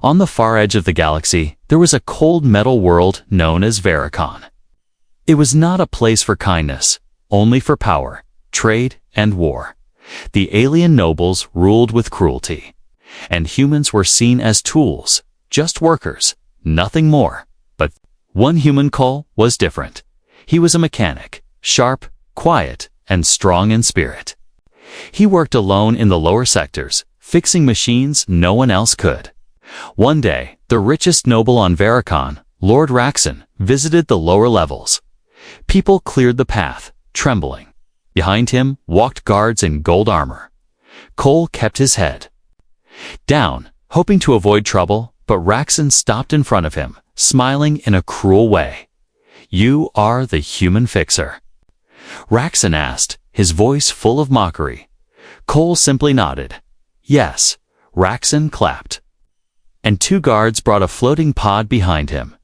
On the far edge of the galaxy, there was a cold metal world known as Vericon. It was not a place for kindness, only for power, trade, and war. The alien nobles ruled with cruelty, and humans were seen as tools, just workers, nothing more. But one human Cole was different. He was a mechanic, sharp, quiet, and strong in spirit. He worked alone in the lower sectors, fixing machines no one else could. One day, the richest noble on Vericon, Lord Raxon, visited the lower levels. People cleared the path, trembling. Behind him walked guards in gold armor. Cole kept his head down, hoping to avoid trouble, but Raxon stopped in front of him, smiling in a cruel way. "You are the human fixer?" Raxon asked, his voice full of mockery. Cole simply nodded. Yes. Raxon clapped. And two guards brought a floating pod behind him.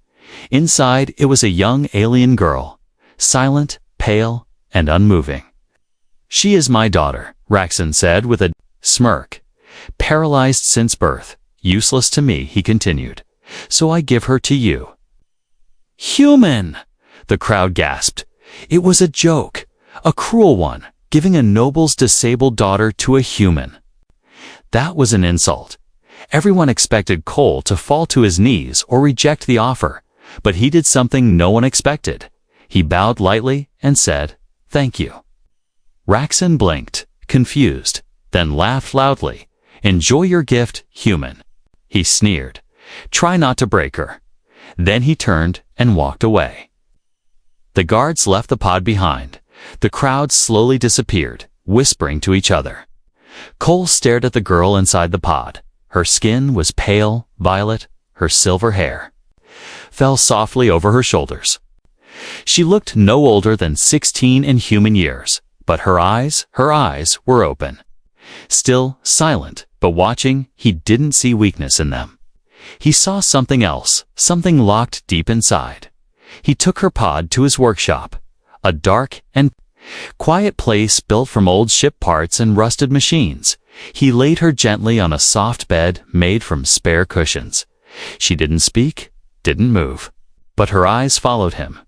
Inside, it was a young alien girl, silent, pale, and unmoving. "She is my daughter," Raxon said with a smirk. "Paralyzed since birth, useless to me," he continued. "So I give her to you." "Human!" the crowd gasped. It was a joke, a cruel one, giving a noble's disabled daughter to a human. That was an insult. Everyone expected Cole to fall to his knees or reject the offer, but he did something no one expected. He bowed lightly and said, "Thank you." Raxon blinked, confused, then laughed loudly. "Enjoy your gift, human," he sneered. "Try not to break her." Then he turned and walked away. The guards left the pod behind. The crowd slowly disappeared, whispering to each other. Cole stared at the girl inside the pod. Her skin was pale, violet. Her silver hair fell softly over her shoulders. She looked no older than 16 in human years, but her eyes were open. Still silent, but watching, he didn't see weakness in them. He saw something else, something locked deep inside. He took her pod to his workshop, a dark and quiet place built from old ship parts and rusted machines. He laid her gently on a soft bed made from spare cushions. She didn't speak, didn't move, but her eyes followed him.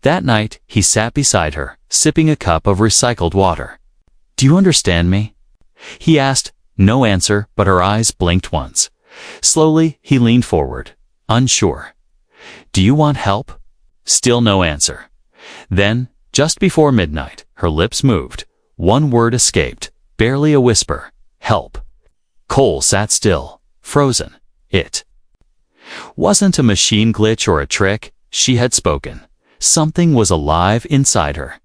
That night, he sat beside her, sipping a cup of recycled water. "Do you understand me?" he asked. No answer, but her eyes blinked once. Slowly, he leaned forward, unsure. "Do you want help?" Still no answer. Then, just before midnight, her lips moved. One word escaped, barely a whisper. "Help." Cole sat still, frozen. It wasn't a machine glitch or a trick. She had spoken. Something was alive inside her.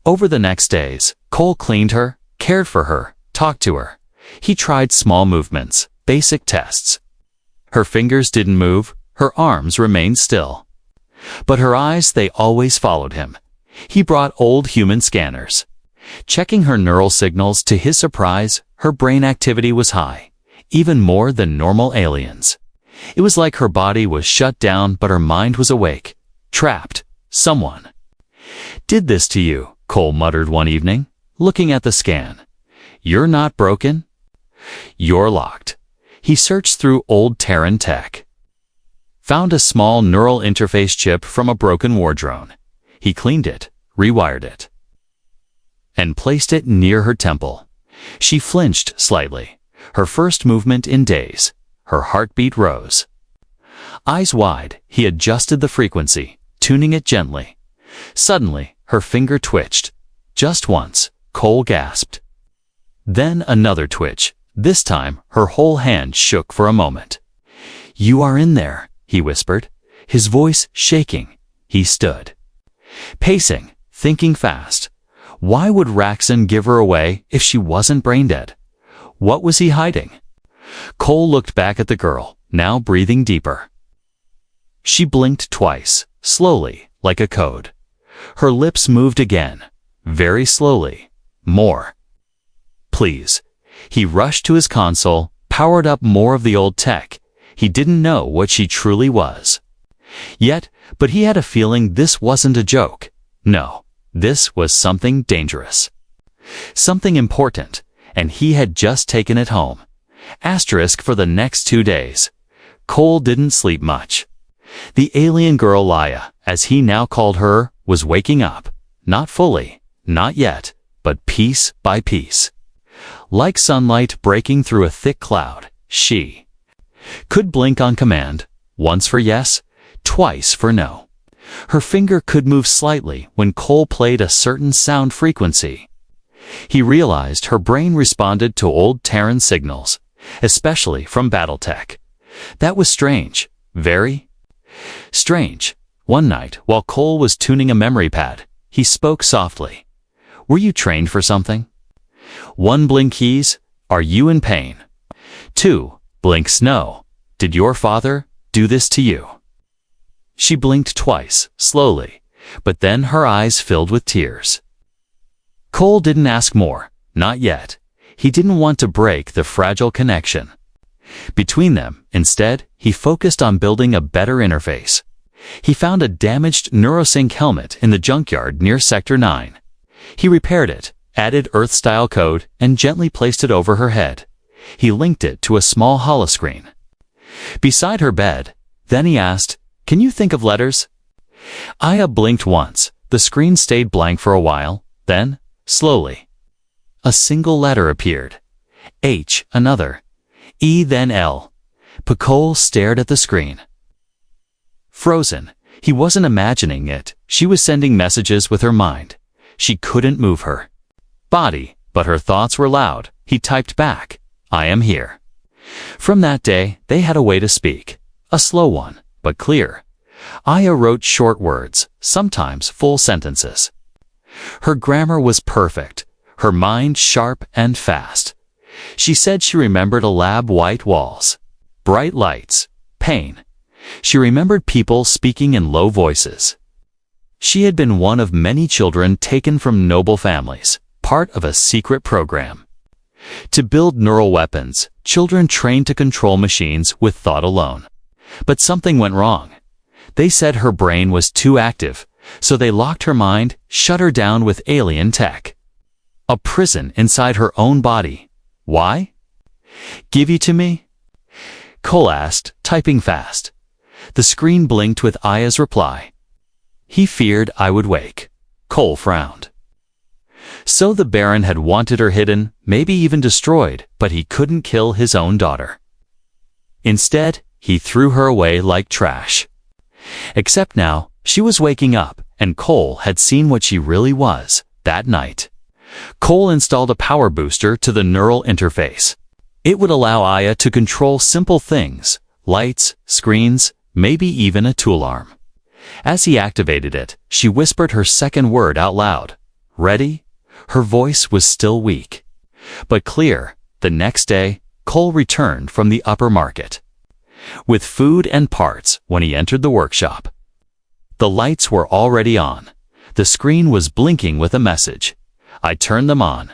Over the next days, Cole cleaned her, cared for her, talked to her. He tried small movements, basic tests. Her fingers didn't move, her arms remained still. But her eyes, they always followed him. He brought old human scanners. Checking her neural signals, to his surprise, her brain activity was high, even more than normal aliens. It was like her body was shut down, but her mind was awake, trapped. Someone did this to you, Cole muttered one evening, looking at the scan. "You're not broken. You're locked." He searched through old Terran tech, found a small neural interface chip from a broken war drone. He cleaned it, rewired it, and placed it near her temple. She flinched slightly, her first movement in days. Her heartbeat rose. Eyes wide, he adjusted the frequency, tuning it gently. Suddenly, her finger twitched. Just once, Cole gasped. Then another twitch. This time, her whole hand shook for a moment. "You are in there," he whispered, his voice shaking. He stood, pacing, thinking fast. Why would Raxon give her away if she wasn't brain-dead? What was he hiding? Cole looked back at the girl, now breathing deeper. She blinked twice, slowly, like a code. Her lips moved again, very slowly. More. "Please." He rushed to his console, powered up more of the old tech. He didn't know what she truly was yet, but he had a feeling this wasn't a joke. No, this was something dangerous. Something important, and he had just taken it home. Asterisk for the next 2 days. Cole didn't sleep much. The alien girl Laia, as he now called her, was waking up. Not fully, not yet, but piece by piece. Like sunlight breaking through a thick cloud, she could blink on command, once for yes, twice for no. Her finger could move slightly when Cole played a certain sound frequency. He realized her brain responded to old Terran signals, especially from Battletech. That was strange, very strange. One night, while Cole was tuning a memory pad, he spoke softly. "Were you trained for something?" 1. Blink keys. Are you in pain? 2. Blinks no. Did your father do this to you? She blinked twice, slowly, but then her eyes filled with tears. Cole didn't ask more, not yet. He didn't want to break the fragile connection between them. Instead, he focused on building a better interface. He found a damaged neurosync helmet in the junkyard near Sector 9. He repaired it, added Earth-style code, and gently placed it over her head. He linked it to a small holoscreen beside her bed. Then he asked, "Can you think of letters?" Aya blinked once. The screen stayed blank for a while. Then, slowly, a single letter appeared. H, another. E, then L. Cole stared at the screen. Frozen. He wasn't imagining it. She was sending messages with her mind. She couldn't move her body, but her thoughts were loud. He typed back, "I am here." From that day, they had a way to speak. A slow one, but clear. Aya wrote short words, sometimes full sentences. Her grammar was perfect, her mind sharp and fast. She said she remembered a lab, white walls, bright lights, pain. She remembered people speaking in low voices. She had been one of many children taken from noble families, part of a secret program to build neural weapons, children trained to control machines with thought alone. But something went wrong. They said her brain was too active, so they locked her mind, shut her down with alien tech. A prison inside her own body. Why? "Give you to me?" Cole asked, typing fast. The screen blinked with Aya's reply. "He feared I would wake." Cole frowned. So the Baron had wanted her hidden, maybe even destroyed, but he couldn't kill his own daughter. Instead, he threw her away like trash. Except now, she was waking up, and Cole had seen what she really was that night. Cole installed a power booster to the neural interface. It would allow Aya to control simple things, lights, screens, maybe even a tool arm. As he activated it, she whispered her second word out loud. "Ready?" Her voice was still weak, but clear. The next day, Cole returned from the upper market with food and parts when he entered the workshop. The lights were already on. The screen was blinking with a message. I turned them on.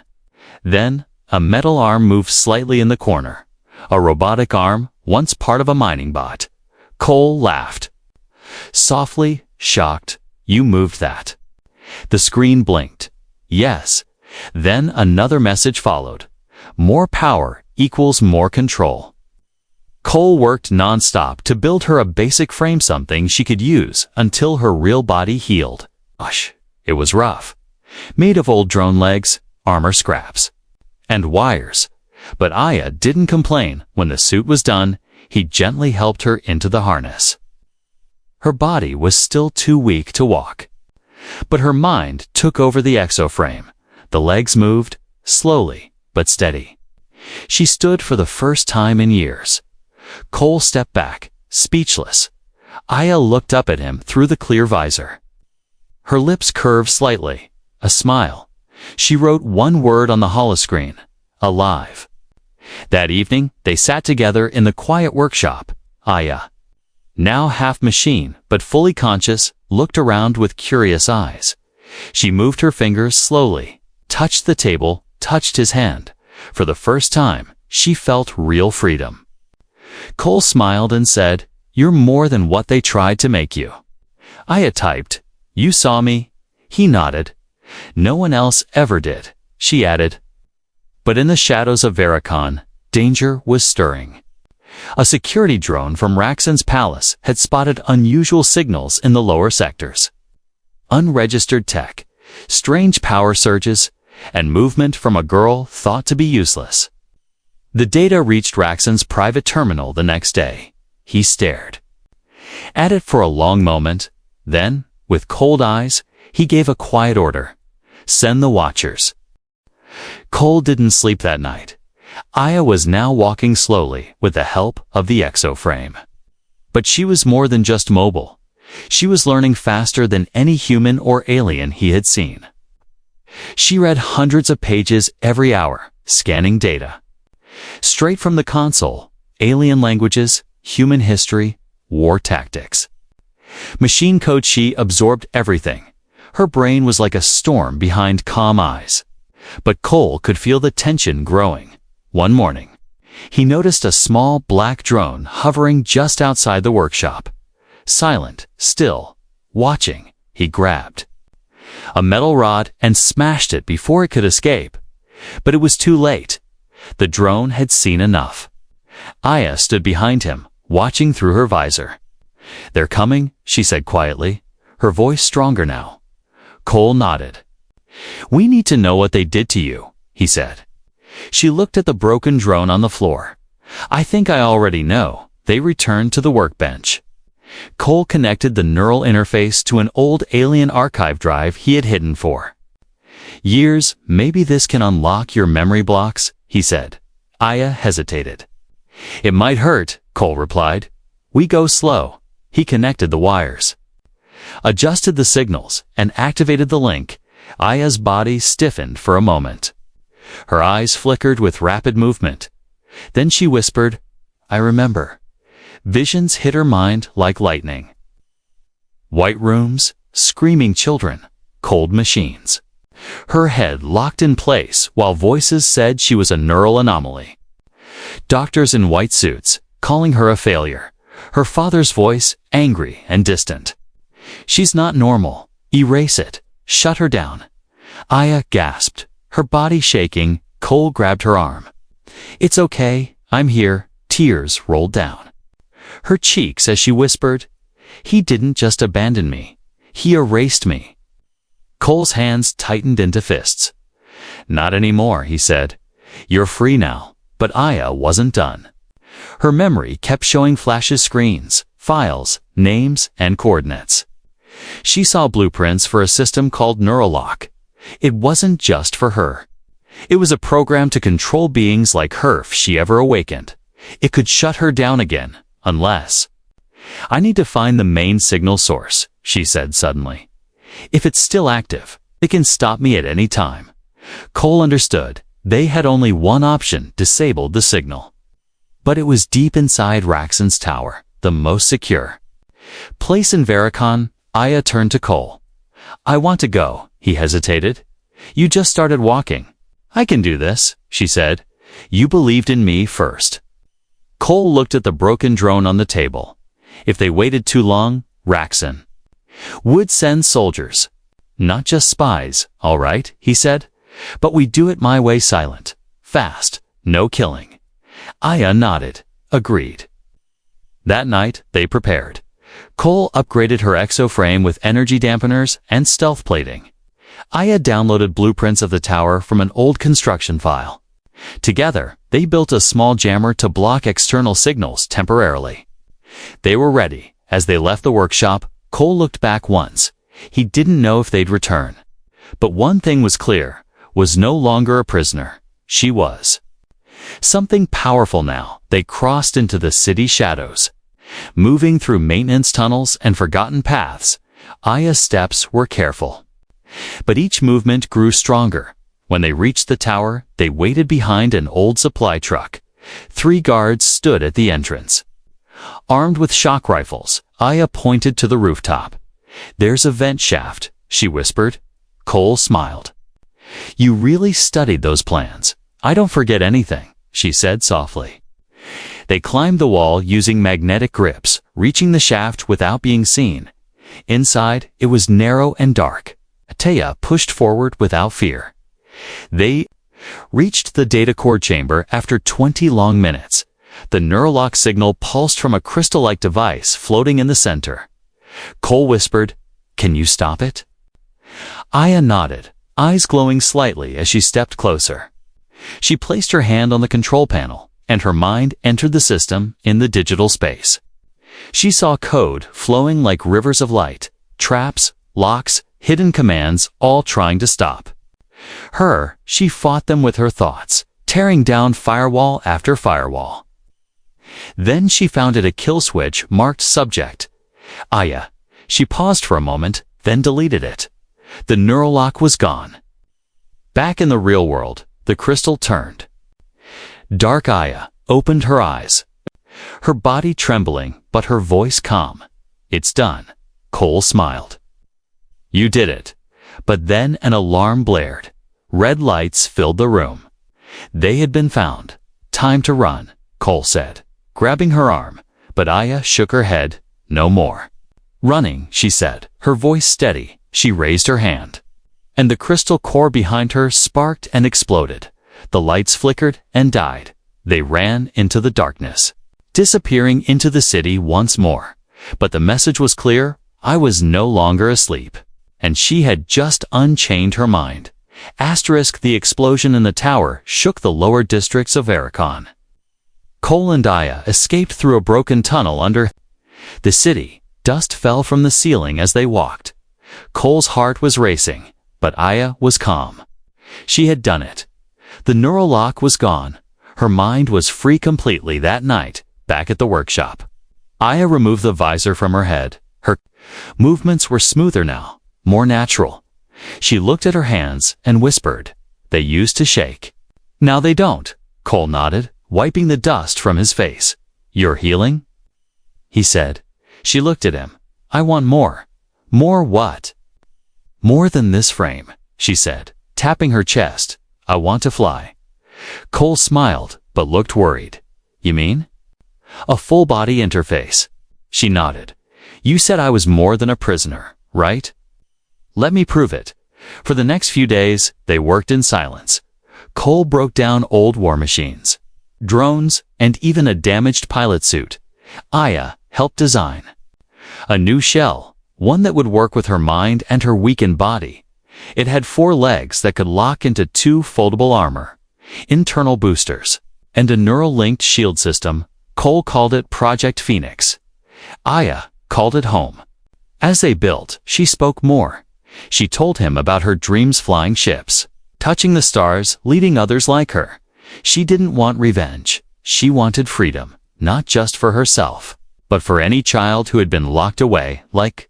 Then, a metal arm moved slightly in the corner. A robotic arm, once part of a mining bot. Cole laughed. Softly, shocked, "You moved that." The screen blinked. Yes. Then another message followed. More power equals more control. Cole worked non-stop to build her a basic frame, something she could use until her real body healed. Gosh, it was rough. Made of old drone legs, armor scraps, and wires. But Aya didn't complain. When the suit was done, he gently helped her into the harness. Her body was still too weak to walk, but her mind took over the exoframe. The legs moved, slowly but steady. She stood for the first time in years. Cole stepped back, speechless. Aya looked up at him through the clear visor. Her lips curved slightly, a smile. She wrote one word on the holoscreen, alive. That evening, they sat together in the quiet workshop. Aya, now half machine but fully conscious, looked around with curious eyes. She moved her fingers slowly, touched the table, touched his hand. For the first time, she felt real freedom. Cole smiled and said, "You're more than what they tried to make you." Aya typed, "You saw me?" He nodded. "No one else ever did," she added. But in the shadows of Veracon, danger was stirring. A security drone from Raxon's palace had spotted unusual signals in the lower sectors. Unregistered tech, strange power surges, and movement from a girl thought to be useless. The data reached Raxon's private terminal the next day. He stared at it for a long moment. Then, with cold eyes, he gave a quiet order. Send the Watchers. Cole didn't sleep that night. Aya was now walking slowly with the help of the exoframe. But she was more than just mobile. She was learning faster than any human or alien he had seen. She read hundreds of pages every hour, scanning data. Straight from the console, alien languages, human history, war tactics. Machine code. She absorbed everything. Her brain was like a storm behind calm eyes. But Cole could feel the tension growing. One morning, he noticed a small black drone hovering just outside the workshop. Silent, still, watching, he grabbed a metal rod and smashed it before it could escape. But it was too late. The drone had seen enough. Aya stood behind him, watching through her visor. They're coming, she said quietly, her voice stronger now. Cole nodded. We need to know what they did to you, he said. She looked at the broken drone on the floor. I think I already know. They returned to the workbench. Cole connected the neural interface to an old alien archive drive he had hidden for years. Maybe this can unlock your memory blocks, he said. Aya hesitated. It might hurt, Cole replied. We go slow. He connected the wires, adjusted the signals, and activated the link. Aya's body stiffened for a moment. Her eyes flickered with rapid movement. Then she whispered, I remember. Visions hit her mind like lightning. White rooms, screaming children, cold machines. Her head locked in place while voices said she was a neural anomaly. Doctors in white suits, calling her a failure. Her father's voice, angry and distant. She's not normal. Erase it. Shut her down. Aya gasped, her body shaking. Cole grabbed her arm. It's okay, I'm here. Tears rolled down her cheeks as she whispered, he didn't just abandon me. He erased me. Cole's hands tightened into fists. Not anymore, he said. You're free now. But Aya wasn't done. Her memory kept showing flashes, screens, files, names, and coordinates. She saw blueprints for a system called Neuralock. It wasn't just for her. It was a program to control beings like her if she ever awakened. It could shut her down again, unless... I need to find the main signal source, she said suddenly. If it's still active, it can stop me at any time. Cole understood. They had only one option: disable the signal. But it was deep inside Raxon's tower, the most secure place in Veracon. Aya turned to Cole. I want to go, he hesitated. You just started walking. I can do this, she said. You believed in me first. Cole looked at the broken drone on the table. If they waited too long, Raxon would send soldiers. Not just spies, all right, he said. But we do it my way, silent, fast, no killing. Aya nodded, agreed. That night, they prepared. Cole upgraded her exoframe with energy dampeners and stealth plating. Aya downloaded blueprints of the tower from an old construction file. Together, they built a small jammer to block external signals temporarily. They were ready. As they left the workshop, Cole looked back once. He didn't know if they'd return. But one thing was clear, was no longer a prisoner. She was something powerful now. They crossed into the city shadows. Moving through maintenance tunnels and forgotten paths, Aya's steps were careful. But each movement grew stronger. When they reached the tower, they waited behind an old supply truck. 3 guards stood at the entrance. Armed with shock rifles, Aya pointed to the rooftop. There's a vent shaft, she whispered. Cole smiled. You really studied those plans. I don't forget anything, she said softly. They climbed the wall using magnetic grips, reaching the shaft without being seen. Inside, it was narrow and dark. Ataya pushed forward without fear. They reached the data core chamber after 20 long minutes. The neurolock signal pulsed from a crystal-like device floating in the center. Cole whispered, "Can you stop it?" Aya nodded, eyes glowing slightly as she stepped closer. She placed her hand on the control panel, and her mind entered the system in the digital space. She saw code flowing like rivers of light, traps, locks, hidden commands, all trying to stop. She fought them with her thoughts, tearing down firewall after firewall. Then she found it a kill switch marked subject. Aya. She paused for a moment, then deleted it. The neurolock was gone. Back in the real world, the crystal turned. Dark Aya opened her eyes, her body trembling but her voice calm. "It's done." Cole smiled. "You did it." But then an alarm blared. Red lights filled the room. They had been found. "Time to run," Cole said, grabbing her arm, but Aya shook her head. "No more." "Running," she said, her voice steady. She raised her hand, and the crystal core behind her sparked and exploded. The lights flickered and died. They ran into the darkness, disappearing into the city once more. But the message was clear. I was no longer asleep, and she had just unchained her mind. The explosion in the tower shook the lower districts of Veracon. Cole and Aya escaped through a broken tunnel under the city. Dust fell from the ceiling as they walked. Cole's heart was racing, but Aya was calm. She had done it. The neural lock was gone. Her mind was free completely that night, back at the workshop. Aya removed the visor from her head. Her movements were smoother now, more natural. She looked at her hands and whispered, "They used to shake. Now they don't." Cole nodded, wiping the dust from his face. "You're healing?" he said. She looked at him. "I want more." "More what?" "More than this frame," she said, tapping her chest. "I want to fly." Cole smiled, but looked worried. "You mean?" "A full-body interface." She nodded. "You said I was more than a prisoner, right?" "Let me prove it." For the next few days, they worked in silence. Cole broke down old war machines, drones, and even a damaged pilot suit. Aya helped design a new shell, one that would work with her mind and her weakened body. It had 4 legs that could lock into 2 foldable armor, internal boosters, and a neural-linked shield system. Cole called it Project Phoenix. Aya called it home. As they built, she spoke more. She told him about her dreams, flying ships, touching the stars, leading others like her. She didn't want revenge. She wanted freedom, not just for herself, but for any child who had been locked away like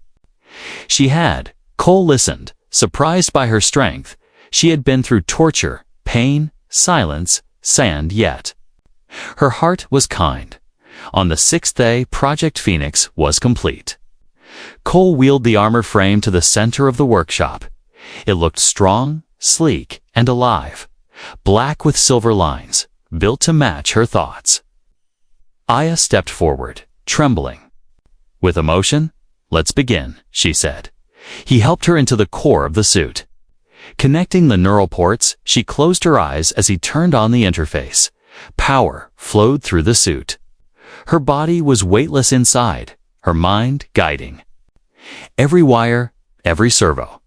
she had. Cole listened, surprised by her strength. She had been through torture, pain, silence, sand, yet her heart was kind. On the 6th day, Project Phoenix was complete. Cole wheeled the armor frame to the center of the workshop. It looked strong, sleek, and alive, black with silver lines, built to match her thoughts. Aya stepped forward, trembling. "With emotion? Let's begin," she said. He helped her into the core of the suit. Connecting the neural ports, she closed her eyes as he turned on the interface. Power flowed through the suit. Her body was weightless inside, her mind guiding every wire, every servo.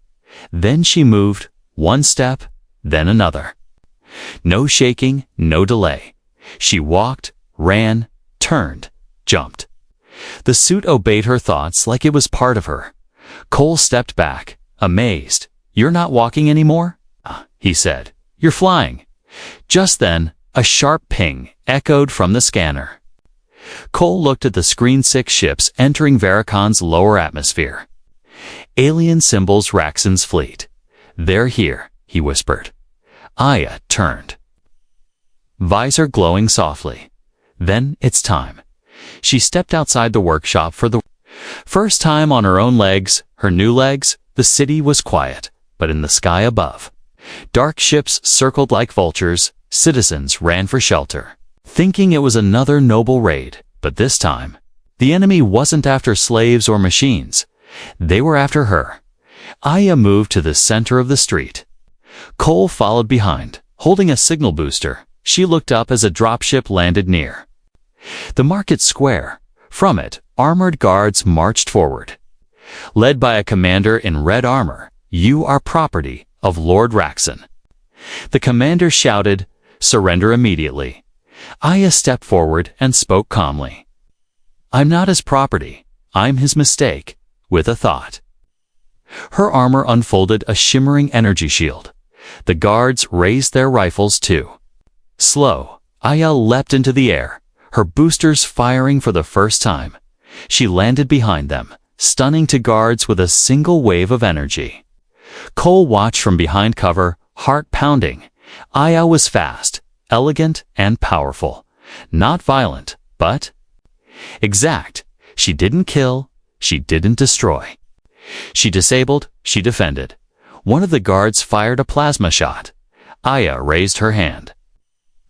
Then she moved, one step, then another. No shaking, no delay. She walked, ran, turned, jumped. The suit obeyed her thoughts like it was part of her. Cole stepped back, amazed. "You're not walking anymore?" he said. "You're flying." Just then, a sharp ping echoed from the scanner. Cole looked at the screen. 6 ships entering Veracon's lower atmosphere. Alien symbols, Raxon's fleet. "They're here," he whispered. Aya turned, visor glowing softly. "Then it's time." She stepped outside the workshop for the first time on her own legs, her new legs. The city was quiet, but in the sky above, dark ships circled like vultures. Citizens ran for shelter, thinking it was another noble raid. But this time, the enemy wasn't after slaves or machines. They were after her. Aya moved to the center of the street. Cole followed behind, holding a signal booster. She looked up as a dropship landed near. The market square. From it, armored guards marched forward. Led by a commander in red armor, "You are property of Lord Raxon." The commander shouted, "Surrender immediately." Aya stepped forward and spoke calmly. "I'm not his property. I'm his mistake," with a thought. Her armor unfolded a shimmering energy shield. The guards raised their rifles too. Slow, Aya leapt into the air, her boosters firing for the first time. She landed behind them, stunning to guards with a single wave of energy. Cole watched from behind cover, heart pounding. Aya was fast, elegant, and powerful. Not violent, but exact. She didn't kill, she didn't destroy. She disabled, she defended. One of the guards fired a plasma shot. Aya raised her hand.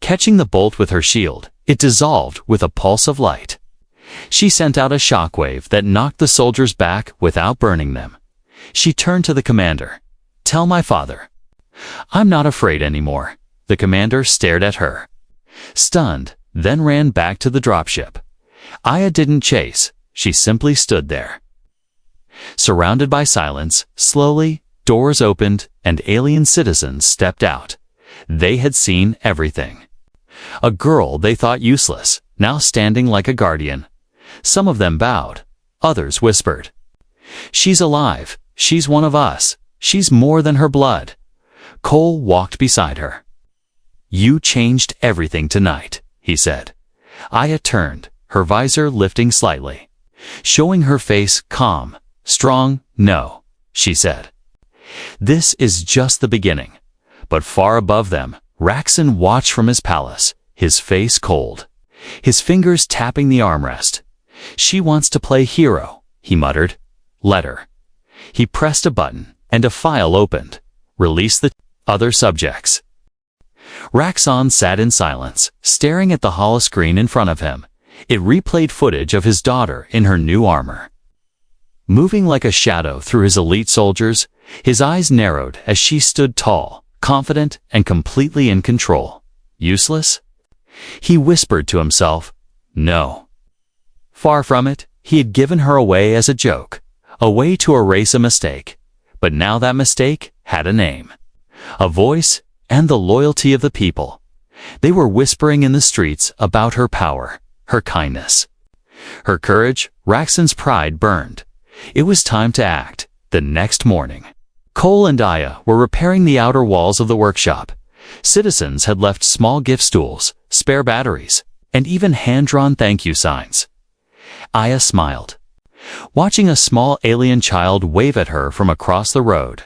Catching the bolt with her shield, it dissolved with a pulse of light. She sent out a shockwave that knocked the soldiers back without burning them. She turned to the commander. "Tell my father." "I'm not afraid anymore." The commander stared at her, stunned, then ran back to the dropship. Aya didn't chase, she simply stood there. Surrounded by silence, slowly, doors opened and alien citizens stepped out. They had seen everything. A girl they thought useless, now standing like a guardian. Some of them bowed, others whispered, "She's alive, she's one of us, she's more than her blood." Cole walked beside her. "You changed everything tonight," he said. Aya turned, her visor lifting slightly. Showing her face calm, strong, "No," she said. "This is just the beginning." But far above them, Raxon watched from his palace, his face cold, his fingers tapping the armrest. "She wants to play hero," he muttered. "Let her." He pressed a button, and a file opened. "Release the other subjects." Raxon sat in silence, staring at the holoscreen in front of him. It replayed footage of his daughter in her new armor. Moving like a shadow through his elite soldiers, his eyes narrowed as she stood tall, confident, and completely in control. Useless? He whispered to himself, "No." Far from it, he had given her away as a joke, a way to erase a mistake. But now that mistake had a name, a voice, and the loyalty of the people. They were whispering in the streets about her power, her kindness, her courage. Raxon's pride burned. It was time to act. The next morning, Cole and Aya were repairing the outer walls of the workshop. Citizens had left small gift stools, spare batteries, and even hand-drawn thank you signs. Aya smiled, watching a small alien child wave at her from across the road.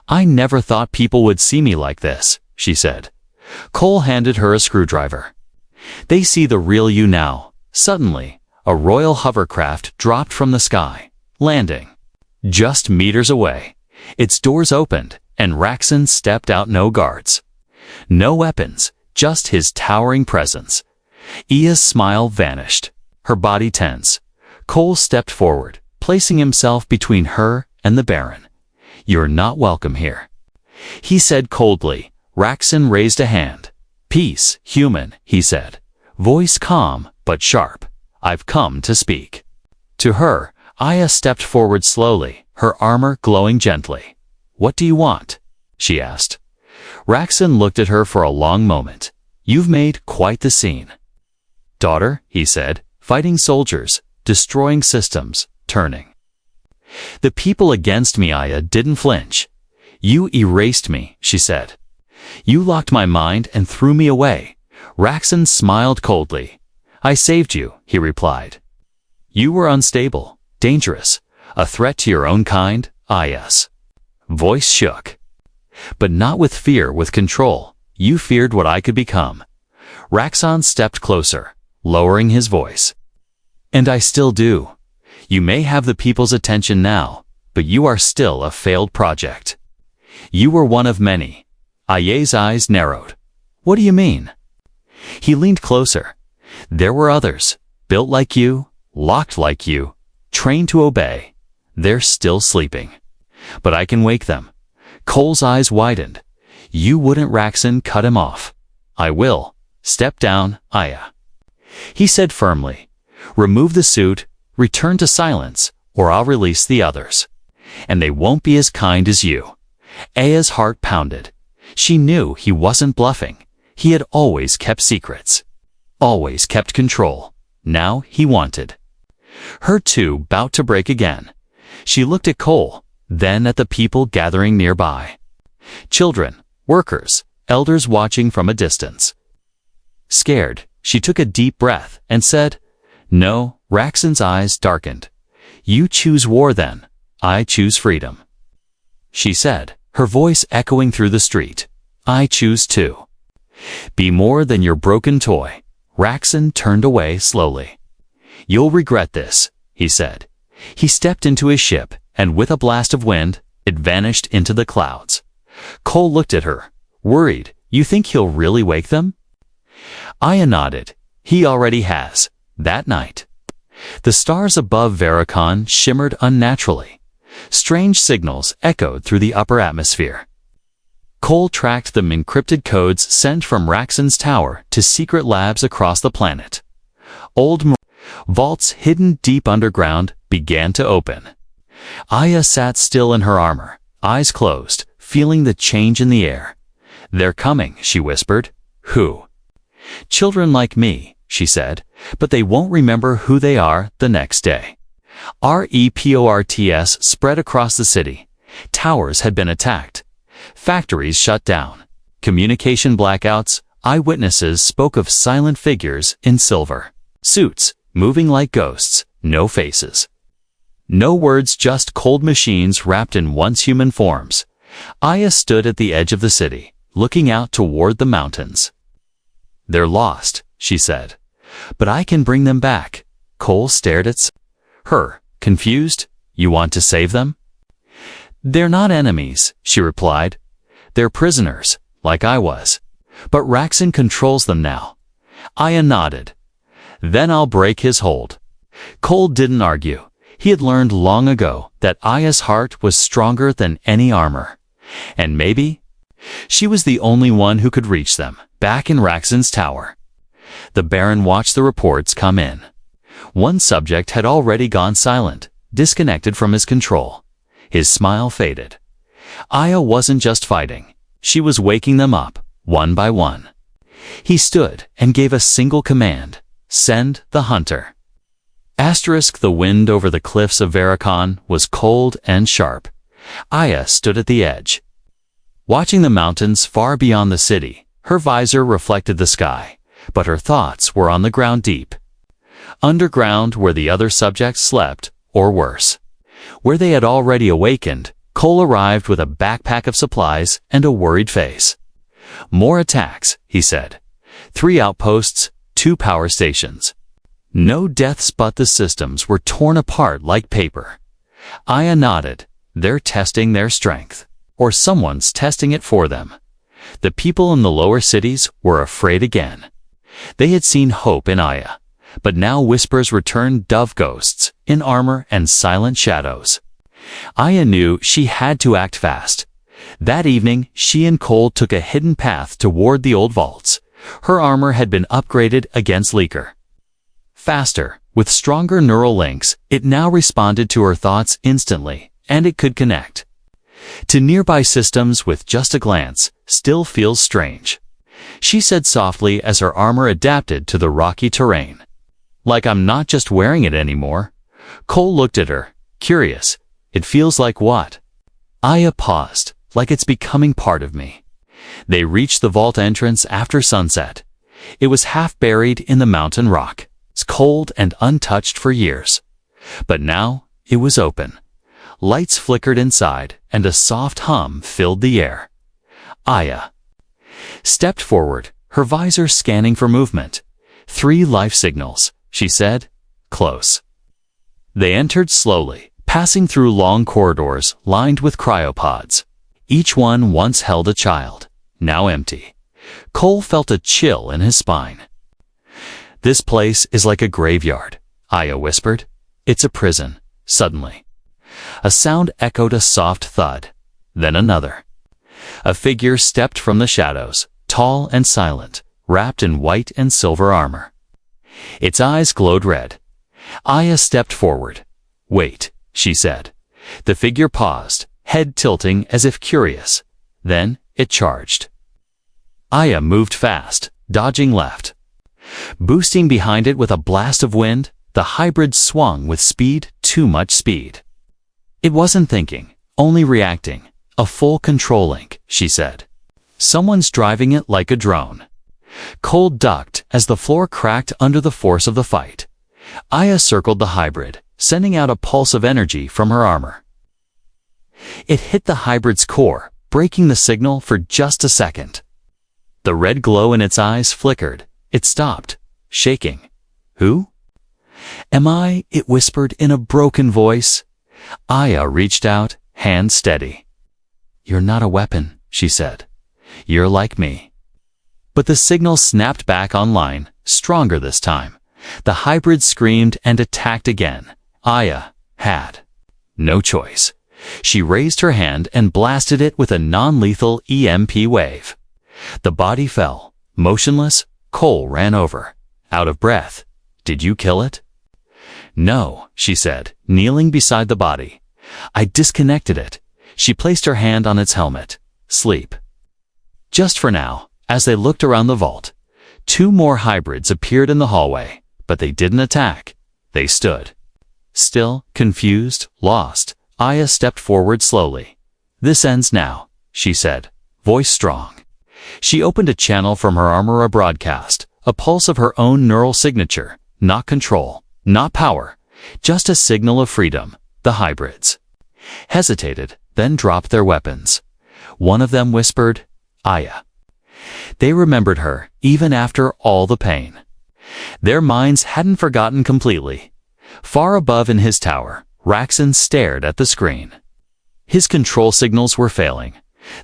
"I never thought people would see me like this," she said. Cole handed her a screwdriver. "They see the real you now." Suddenly, a royal hovercraft dropped from the sky, landing just meters away. Its doors opened, and Raxon stepped out. No guards, no weapons, just his towering presence. Aya's smile vanished, her body tense. Cole stepped forward, placing himself between her and the Baron. "You're not welcome here," he said coldly. Raxon raised a hand. "Peace, human," he said, voice calm but sharp. "I've come to speak." To her, Aya stepped forward slowly, her armor glowing gently. "What do you want?" she asked. Raxon looked at her for a long moment. "You've made quite the scene." "Daughter," he said, "fighting soldiers, destroying systems, turning the people against me." Aya didn't flinch. "You erased me," she said. "You locked my mind and threw me away." Raxon smiled coldly. "I saved you," he replied. "You were unstable, dangerous, a threat to your own kind." Aya's voice shook. "But not with fear, with control. You feared what I could become." Raxon stepped closer, lowering his voice. "And I still do. You may have the people's attention now, but you are still a failed project. You were one of many." Aya's eyes narrowed. "What do you mean?" He leaned closer. "There were others, built like you, locked like you, trained to obey. They're still sleeping. But I can wake them." Cole's eyes widened. "You wouldn't." Raxon cut him off. "I will. Step down, Aya." He said firmly, "Remove the suit, return to silence, or I'll release the others. And they won't be as kind as you." Aya's heart pounded. She knew he wasn't bluffing. He had always kept secrets. Always kept control. Now he wanted. Her too about to break again. She looked at Cole, then at the people gathering nearby. Children, workers, elders watching from a distance. Scared, she took a deep breath and said, "No." Raxon's eyes darkened. "You choose war then. I choose freedom." She said, her voice echoing through the street. "I choose too." "Be more than your broken toy." Raxon turned away slowly. "You'll regret this," he said. He stepped into his ship, and with a blast of wind, it vanished into the clouds. Cole looked at her, worried. "You think he'll really wake them?" Aya nodded. "He already has." That night, the stars above Veracon shimmered unnaturally. Strange signals echoed through the upper atmosphere. Cole tracked the encrypted codes sent from Raxon's tower to secret labs across the planet. Old vaults hidden deep underground began to open. Aya sat still in her armor, eyes closed, feeling the change in the air. "They're coming," she whispered. "Who?" "Children like me," she said, "but they won't remember who they are the next day." Reports spread across the city. Towers had been attacked. Factories shut down. Communication blackouts. Eyewitnesses spoke of silent figures in silver suits, moving like ghosts, no faces. No words, just cold machines wrapped in once human forms. Aya stood at the edge of the city, looking out toward the mountains. "They're lost," she said. "But I can bring them back." Cole stared at her, confused. "You want to save them?" "They're not enemies," she replied. "They're prisoners, like I was. But Raxon controls them now." Aya nodded. "Then I'll break his hold." Cole didn't argue. He had learned long ago that Aya's heart was stronger than any armor. And maybe she was the only one who could reach them, back in Raxon's tower. The Baron watched the reports come in. One subject had already gone silent, disconnected from his control. His smile faded. Aya wasn't just fighting. She was waking them up, one by one. He stood and gave a single command: "Send the hunter." The wind over the cliffs of Veracon was cold and sharp. Aya stood at the edge, watching the mountains far beyond the city. Her visor reflected the sky, but her thoughts were on the ground deep. Underground, where the other subjects slept, or worse, where they had already awakened. Cole arrived with a backpack of supplies and a worried face. "More attacks," he said. 3 outposts, 2 power stations. No deaths, but the systems were torn apart like paper. Aya nodded. "They're testing their strength. Or someone's testing it for them." The people in the lower cities were afraid again. They had seen hope in Aya, but now whispers returned, dove ghosts, in armor and silent shadows. Aya knew she had to act fast. That evening, she and Cole took a hidden path toward the old vaults. Her armor had been upgraded against leaker. Faster, with stronger neural links, it now responded to her thoughts instantly, and it could connect to nearby systems with just a glance. "Still feels strange," she said softly as her armor adapted to the rocky terrain. "Like I'm not just wearing it anymore." Cole looked at her, curious. "It feels like what?" Aya paused. "Like it's becoming part of me." They reached the vault entrance after sunset. It was half buried in the mountain rock. It's cold and untouched for years. But now it was open. Lights flickered inside, and a soft hum filled the air. Aya stepped forward, her visor scanning for movement. 3 life signals, she said. "Close." They entered slowly, passing through long corridors lined with cryopods. Each one once held a child, now empty. Cole felt a chill in his spine. "This place is like a graveyard," Aya whispered. "It's a prison." Suddenly, a sound echoed, a soft thud, then another. A figure stepped from the shadows, tall and silent, wrapped in white and silver armor. Its eyes glowed red. Aya stepped forward. "Wait," she said. The figure paused, head tilting as if curious. Then it charged. Aya moved fast, dodging left. Boosting behind it with a blast of wind, the hybrid swung with speed, too much speed. It wasn't thinking, only reacting. "A full control link," she said. "Someone's driving it like a drone." Cole ducked as the floor cracked under the force of the fight. Aya circled the hybrid, sending out a pulse of energy from her armor. It hit the hybrid's core, breaking the signal for just a second. The red glow in its eyes flickered. It stopped, shaking. "Who?" "Am I?" it whispered in a broken voice. Aya reached out, hand steady. "You're not a weapon," she said. "You're like me." But the signal snapped back online, stronger this time. The hybrid screamed and attacked again. Aya had no choice. She raised her hand and blasted it with a non-lethal EMP wave. The body fell, motionless. Cole ran over, out of breath. "Did you kill it?" "No," she said, kneeling beside the body. "I disconnected it." She placed her hand on its helmet. "Sleep." Just for now. As they looked around the vault, 2 more hybrids appeared in the hallway, but they didn't attack. They stood. Still, confused, lost, Aya stepped forward slowly. "This ends now," she said, voice strong. She opened a channel from her armor, a broadcast, a pulse of her own neural signature, not control, not power, just a signal of freedom. The hybrids hesitated, then dropped their weapons. One of them whispered, "Aya." They remembered her, even after all the pain. Their minds hadn't forgotten completely. Far above in his tower, Raxon stared at the screen. His control signals were failing.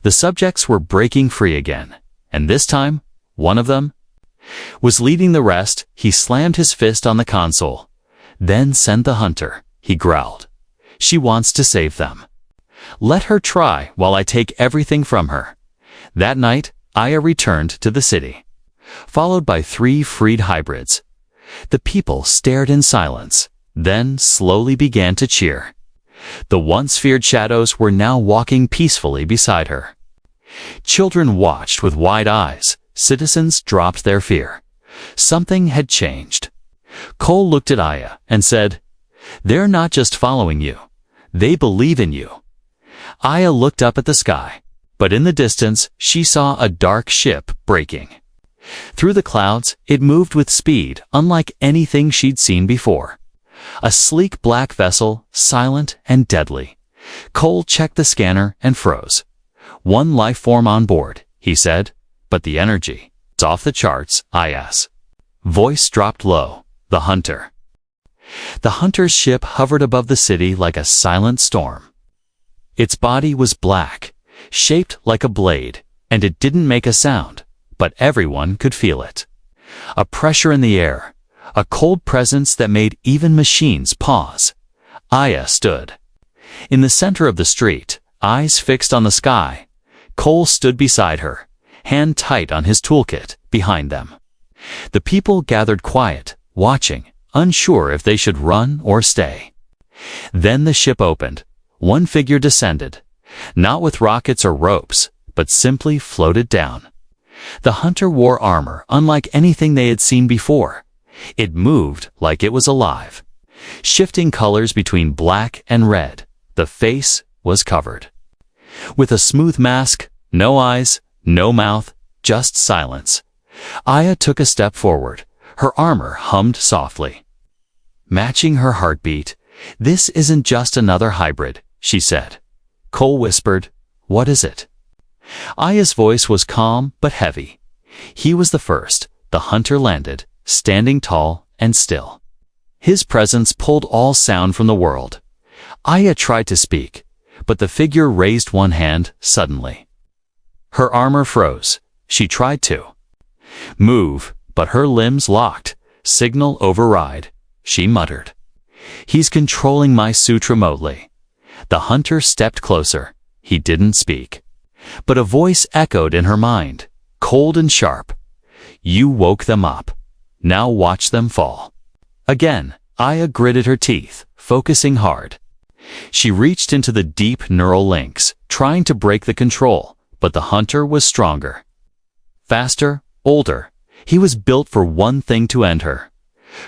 The subjects were breaking free again, and this time, one of them was leading the rest. He slammed his fist on the console. "Then send the hunter," he growled. "She wants to save them. Let her try while I take everything from her." That night, Aya returned to the city, followed by 3 freed hybrids. The people stared in silence, then slowly began to cheer. The once feared shadows were now walking peacefully beside her. Children watched with wide eyes. Citizens dropped their fear. Something had changed. Cole looked at Aya and said, "They're not just following you. They believe in you." Aya looked up at the sky, but in the distance she saw a dark ship breaking. Through the clouds, it moved with speed unlike anything she'd seen before. A sleek black vessel, silent and deadly. Cole checked the scanner and froze. "One life form on board," he said, "but the energy, it's off the charts." Aya's voice dropped low. "The hunter." The hunter's ship hovered above the city like a silent storm. Its body was black, shaped like a blade, and it didn't make a sound, but everyone could feel it. A pressure in the air, a cold presence that made even machines pause. Aya stood in the center of the street, eyes fixed on the sky. Cole stood beside her, hand tight on his toolkit, behind them. The people gathered quiet, watching, unsure if they should run or stay. Then the ship opened. One figure descended, not with rockets or ropes, but simply floated down. The hunter wore armor unlike anything they had seen before. It moved like it was alive, shifting colors between black and red. The face was covered with a smooth mask, no eyes, no mouth, just silence. Aya took a step forward. Her armor hummed softly, matching her heartbeat. "This isn't just another hybrid," she said. Cole whispered, "What is it?" Aya's voice was calm but heavy. He was the first. The hunter landed, standing tall and still. His presence pulled all sound from the world. Aya tried to speak, but the figure raised one hand suddenly. Her armor froze. She tried to move, but her limbs locked. "Signal override," she muttered. "He's controlling my suit remotely." The hunter stepped closer. He didn't speak, but a voice echoed in her mind, cold and sharp. "You woke them up. Now watch them fall. Again, Aya gritted her teeth, focusing hard. She reached into the deep neural links, trying to break the control, but the hunter was stronger. Faster, older, he was built for one thing: to end her.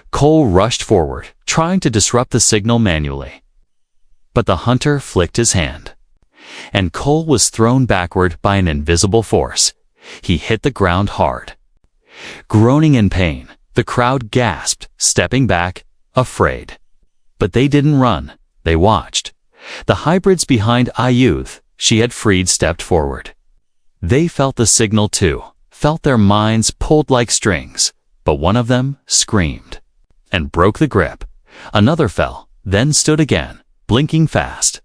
Cole rushed forward, trying to disrupt the signal manually. But the hunter flicked his hand, and Cole was thrown backward by an invisible force. He hit the ground hard. Groaning in pain, the crowd gasped, stepping back, afraid. But they didn't run, they watched. The hybrids behind Ayuth she had freed stepped forward. They felt the signal too, felt their minds pulled like strings, but one of them screamed and broke the grip. Another fell, then stood again, blinking fast.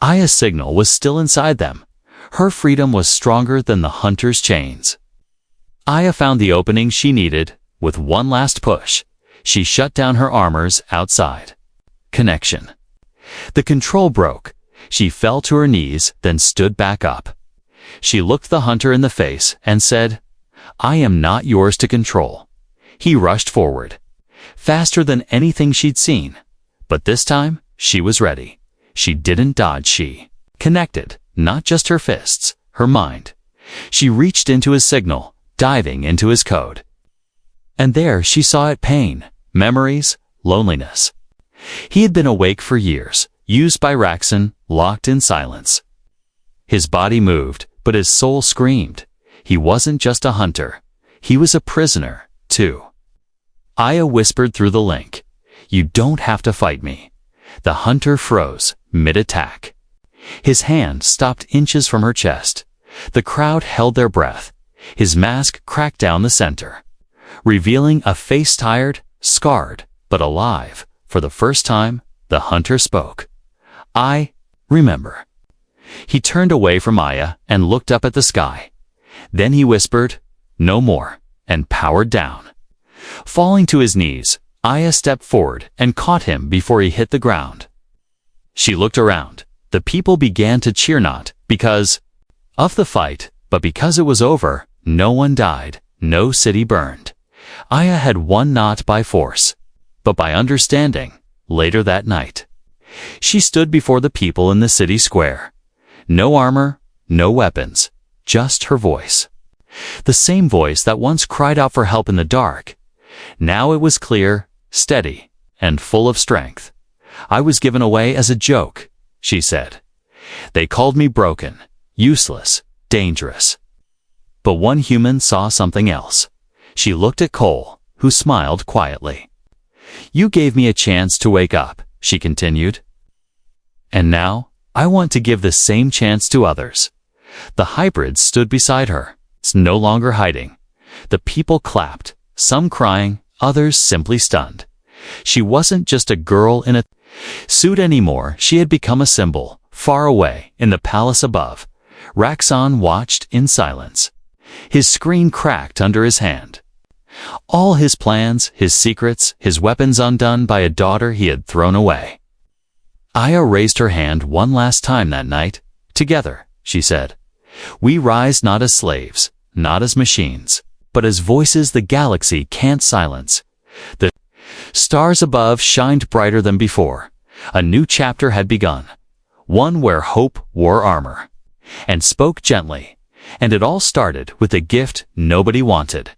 Aya's signal was still inside them. Her freedom was stronger than the hunter's chains. Aya found the opening she needed. With one last push, she shut down her armors outside. Connection. The control broke. She fell to her knees, then stood back up. She looked the hunter in the face and said, "I am not yours to control." He rushed forward, faster than anything she'd seen. But this time, she was ready. She didn't dodge, she connected, not just her fists, her mind. She reached into his signal, diving into his code. And there she saw it: pain, memories, loneliness. He had been awake for years, used by Raxon, locked in silence. His body moved, but his soul screamed. He wasn't just a hunter. He was a prisoner, too. Aya whispered through the link, "You don't have to fight me." The hunter froze, mid-attack. His hand stopped inches from her chest. The crowd held their breath. His mask cracked down the center, revealing a face tired, scarred, but alive. For the first time, the hunter spoke. "I remember." He turned away from Aya and looked up at the sky. Then he whispered, "No more," and powered down. Falling to his knees, Aya stepped forward and caught him before he hit the ground. She looked around. The people began to cheer, not because of the fight, but because it was over. No one died, no city burned. Aya had won not by force, but by understanding. Later that night, she stood before the people in the city square. No armor, no weapons, just her voice. The same voice that once cried out for help in the dark. Now it was clear, steady, and full of strength. "I was given away as a joke," she said. "They called me broken, useless, dangerous." But one human saw something else. She looked at Cole, who smiled quietly. "You gave me a chance to wake up," she continued. "And now, I want to give the same chance to others." The hybrids stood beside her, no longer hiding. The people clapped, some crying, others simply stunned. She wasn't just a girl in a suit anymore. She had become a symbol. Far away, in the palace above, Raxon watched in silence. His screen cracked under his hand. All his plans, his secrets, his weapons undone by a daughter he had thrown away. Aya raised her hand one last time that night. "Together," she said. "We rise not as slaves, not as machines, but as voices the galaxy can't silence." The stars above shined brighter than before. A new chapter had begun, one where hope wore armor and spoke gently. And it all started with a gift nobody wanted.